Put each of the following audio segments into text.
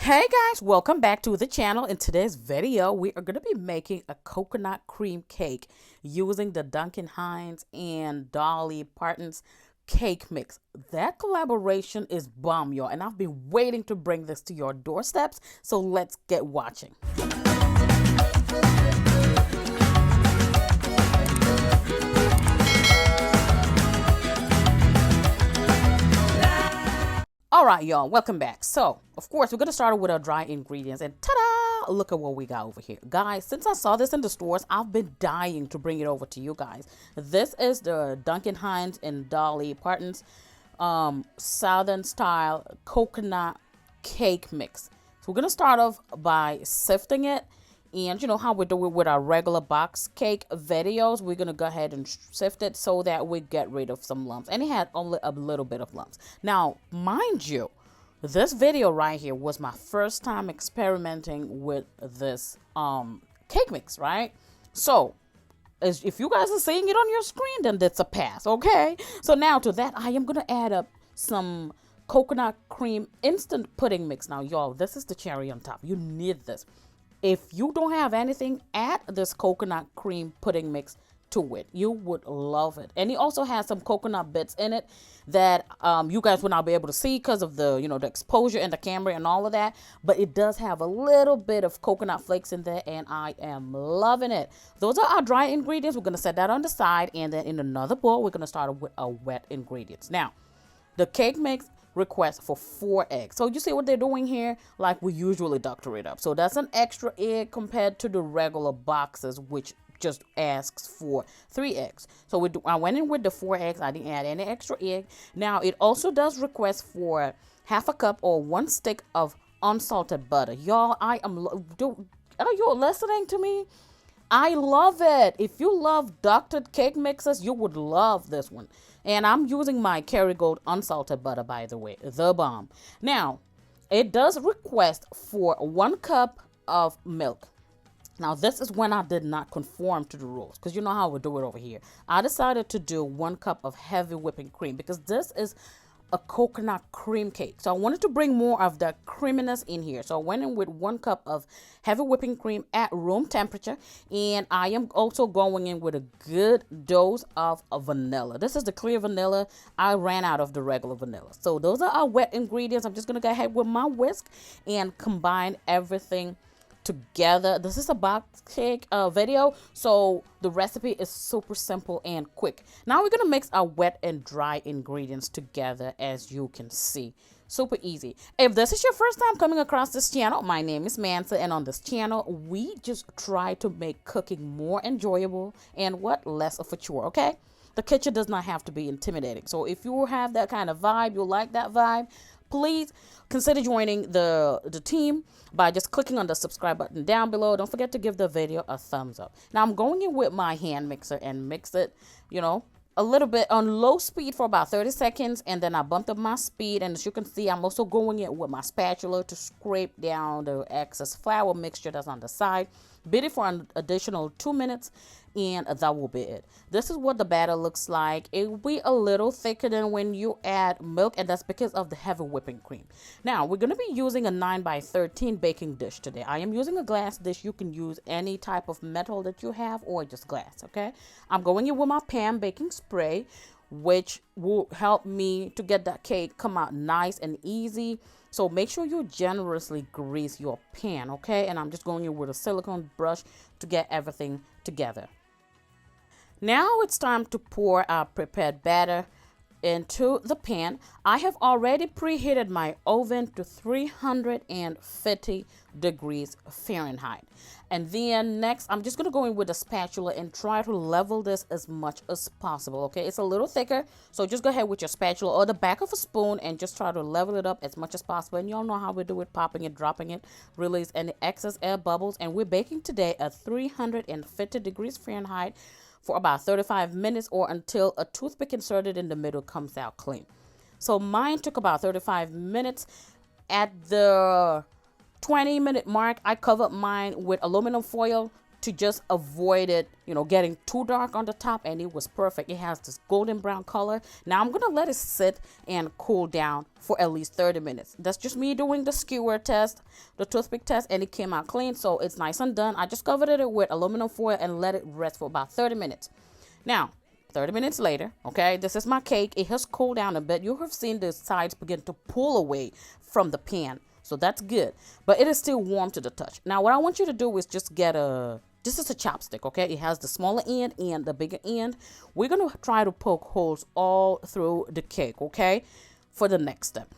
Hey guys, welcome back to the channel. In today's video, we are going to be making a coconut cream cake using the Dunkin Hines and Dolly Parton's cake mix. That collaboration is bomb, y'all, and I've been waiting to bring this to your doorsteps, so let's get watching. All right, y'all, welcome back. So, of course, we're going to start with our dry ingredients. And ta-da! Look at what we got over here. Guys, since I saw this in the stores, I've been dying to bring it over to you guys. This is the Dunkin Hines and Dolly Parton's Southern style coconut cake mix. So, we're going to start off by sifting it. And you know how we do it with our regular box cake videos, we're going to go ahead and sift it so that we get rid of some lumps. And it had only a little bit of lumps. Now, mind you, this video right here was my first time experimenting with this cake mix, right? So, if you guys are seeing it on your screen, then that's a pass, okay? So now to that, I am going to add up some coconut cream instant pudding mix. Now, y'all, this is the cherry on top. You need this. If you don't have anything, add this coconut cream pudding mix to it. You would love it. And it also has some coconut bits in it that you guys will not be able to see because of the, the exposure and the camera and all of that. But it does have a little bit of coconut flakes in there, and I am loving it. Those are our dry ingredients. We're going to set that on the side, and then in another bowl, we're going to start with our wet ingredients. Now, the cake mix request for 4 eggs. So you see what they're doing here? Like we usually doctor it up. So that's an extra egg compared to the regular boxes, which just asks for 3 eggs. So I went in with the 4 eggs. I didn't add any extra egg. Now it also does request for half a cup or 1 stick of unsalted butter. Y'all, are you listening to me? I love it. If you love doctored cake mixes, you would love this one. And I'm using my Kerrygold unsalted butter, by the way, the bomb. Now, it does request for 1 cup of milk. Now, this is when I did not conform to the rules, because you know how we do it over here. I decided to do 1 cup of heavy whipping cream because this is a coconut cream cake. So I wanted to bring more of the creaminess in here. So I went in with 1 cup of heavy whipping cream at room temperature. And I am also going in with a good dose of vanilla. This is the clear vanilla. I ran out of the regular vanilla. So those are our wet ingredients. I'm just going to go ahead with my whisk and combine everything together. This is a box cake video, so the recipe is super simple and quick. Now we're gonna mix our wet and dry ingredients together. As you can see, super easy. If this is your first time coming across this channel, my name is Mansa, and on this channel we just try to make cooking more enjoyable and less of a chore. Okay, the kitchen does not have to be intimidating. So if you have that kind of vibe, you like that vibe, please consider joining the team by just clicking on the subscribe button down below. Don't forget to give the video a thumbs up. Now I'm going in with my hand mixer and mix it, a little bit on low speed for about 30 seconds. And then I bumped up my speed. And as you can see, I'm also going in with my spatula to scrape down the excess flour mixture that's on the side. Beat it for an additional 2 minutes, and that will be it. This is what the batter looks like. It will be a little thicker than when you add milk, and that's because of the heavy whipping cream. Now, we're going to be using a 9x13 baking dish today. I am using a glass dish. You can use any type of metal that you have or just glass, okay? I'm going in with my pan baking spray, which will help me to get that cake come out nice and easy. So make sure you generously grease your pan, okay? And I'm just going in with a silicone brush to get everything together. Now it's time to pour our prepared batter into the pan. I have already preheated my oven to 350 degrees Fahrenheit. And then next, I'm just going to go in with a spatula and try to level this as much as possible, okay? It's a little thicker, so just go ahead with your spatula or the back of a spoon and just try to level it up as much as possible. And y'all know how we do it, popping it, dropping it, release any excess air bubbles. And we're baking today at 350 degrees Fahrenheit for about 35 minutes or until a toothpick inserted in the middle comes out clean. So mine took about 35 minutes. At the 20-minute mark, I covered mine with aluminum foil to just avoid it, getting too dark on the top, and it was perfect. It has this golden brown color. Now I'm gonna let it sit and cool down for at least 30 minutes. That's just me doing the skewer test, the toothpick test, and it came out clean, so it's nice and done. I just covered it with aluminum foil and let it rest for about 30 minutes. Now 30 minutes later, okay, this is my cake. It has cooled down a bit. You have seen the sides begin to pull away from the pan, so that's good, but it is still warm to the touch. Now what I want you to do is just get this is a chopstick, okay? It has the smaller end and the bigger end. We're gonna try to poke holes all through the cake, okay, for the next step.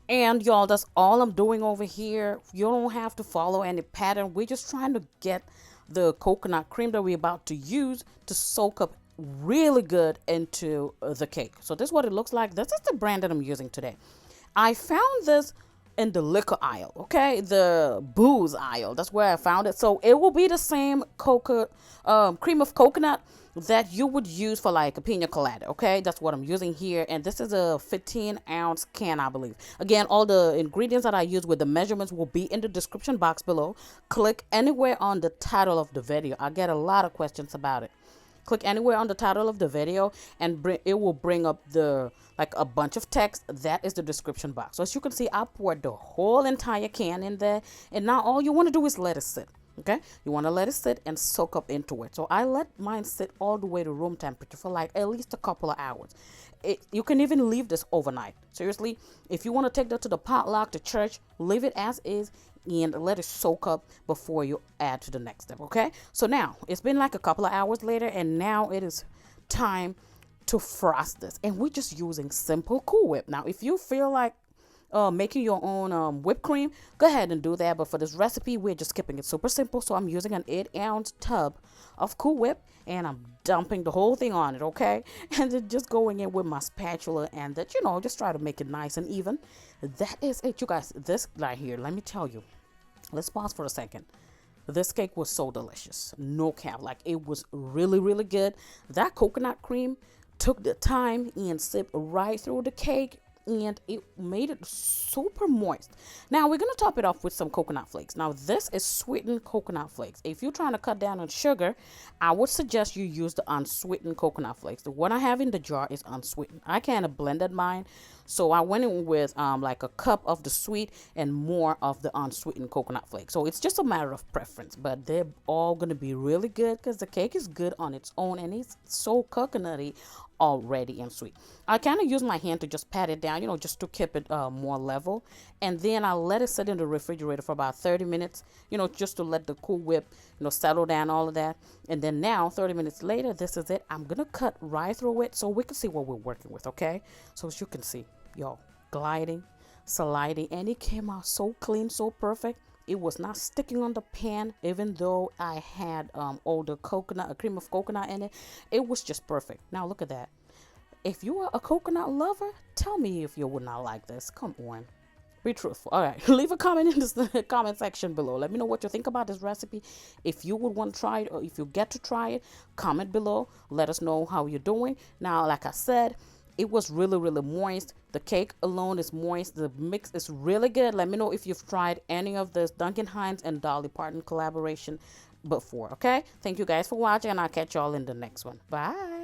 And y'all, that's all I'm doing over here. You don't have to follow any pattern. We're just trying to get the coconut cream that we're about to use to soak up really good into the cake. So this is what it looks like. This is the brand that I'm using today. I found this in the liquor aisle, okay, the booze aisle. That's where I found it. So it will be the same cream of coconut that you would use for like a pina colada, okay? That's what I'm using here, and this is a 15-ounce can, I believe. Again, all the ingredients that I use with the measurements will be in the description box below. Click anywhere on the title of the video. I get a lot of questions about it. Click anywhere on the title of the video, and it will bring up a bunch of text. That is the description box. So as you can see, I poured the whole entire can in there, and now all you want to do is let it sit. Okay, you want to let it sit and soak up into it. So I let mine sit all the way to room temperature for like at least a couple of hours. You can even leave this overnight. Seriously, if you want to take that to the potluck, to church, leave it as is and let it soak up before you add to the next step. Okay, so now it's been like a couple of hours later, and now it is time to frost this, and we're just using simple Cool Whip. Now if you feel like making your own whipped cream, go ahead and do that, but for this recipe we're just keeping it super simple. So I'm using an 8-ounce tub of Cool Whip, and I'm dumping the whole thing on it, okay, and then just going in with my spatula, and that, just try to make it nice and even. That is it, you guys. This right here, let me tell you, let's pause for a second. This cake was so delicious, no cap. Like, it was really, really good. That coconut cream took the time and sipped right through the cake, and it made it super moist. Now we're going to top it off with some coconut flakes. Now this is sweetened coconut flakes. If you're trying to cut down on sugar, I would suggest you use the unsweetened coconut flakes. The one I have in the jar is unsweetened. I kind of blended mine, so I went in with like a cup of the sweet and more of the unsweetened coconut flakes. So it's just a matter of preference, but they're all going to be really good because the cake is good on its own, and it's so coconutty already and sweet. I kind of use my hand to just pat it down, just to keep it more level, and then I let it sit in the refrigerator for about 30 minutes, just to let the Cool Whip settle down, all of that. And then now 30 minutes later, this is it. I'm gonna cut right through it so we can see what we're working with. Okay, so as you can see, y'all, gliding, sliding, and it came out so clean, so perfect. It was not sticking on the pan, even though I had all the coconut, a cream of coconut in it. It was just perfect. Now look at that. If you are a coconut lover, tell me if you would not like this. Come on, be truthful. All right, leave a comment in the comment section below. Let me know what you think about this recipe. If you would want to try it, or if you get to try it, comment below. Let us know how you're doing. Now, like I said, it was really, really moist. The cake alone is moist. The mix is really good. Let me know if you've tried any of this Dunkin, Hines, and Dolly Parton collaboration before, okay? Thank you guys for watching, and I'll catch y'all in the next one. Bye.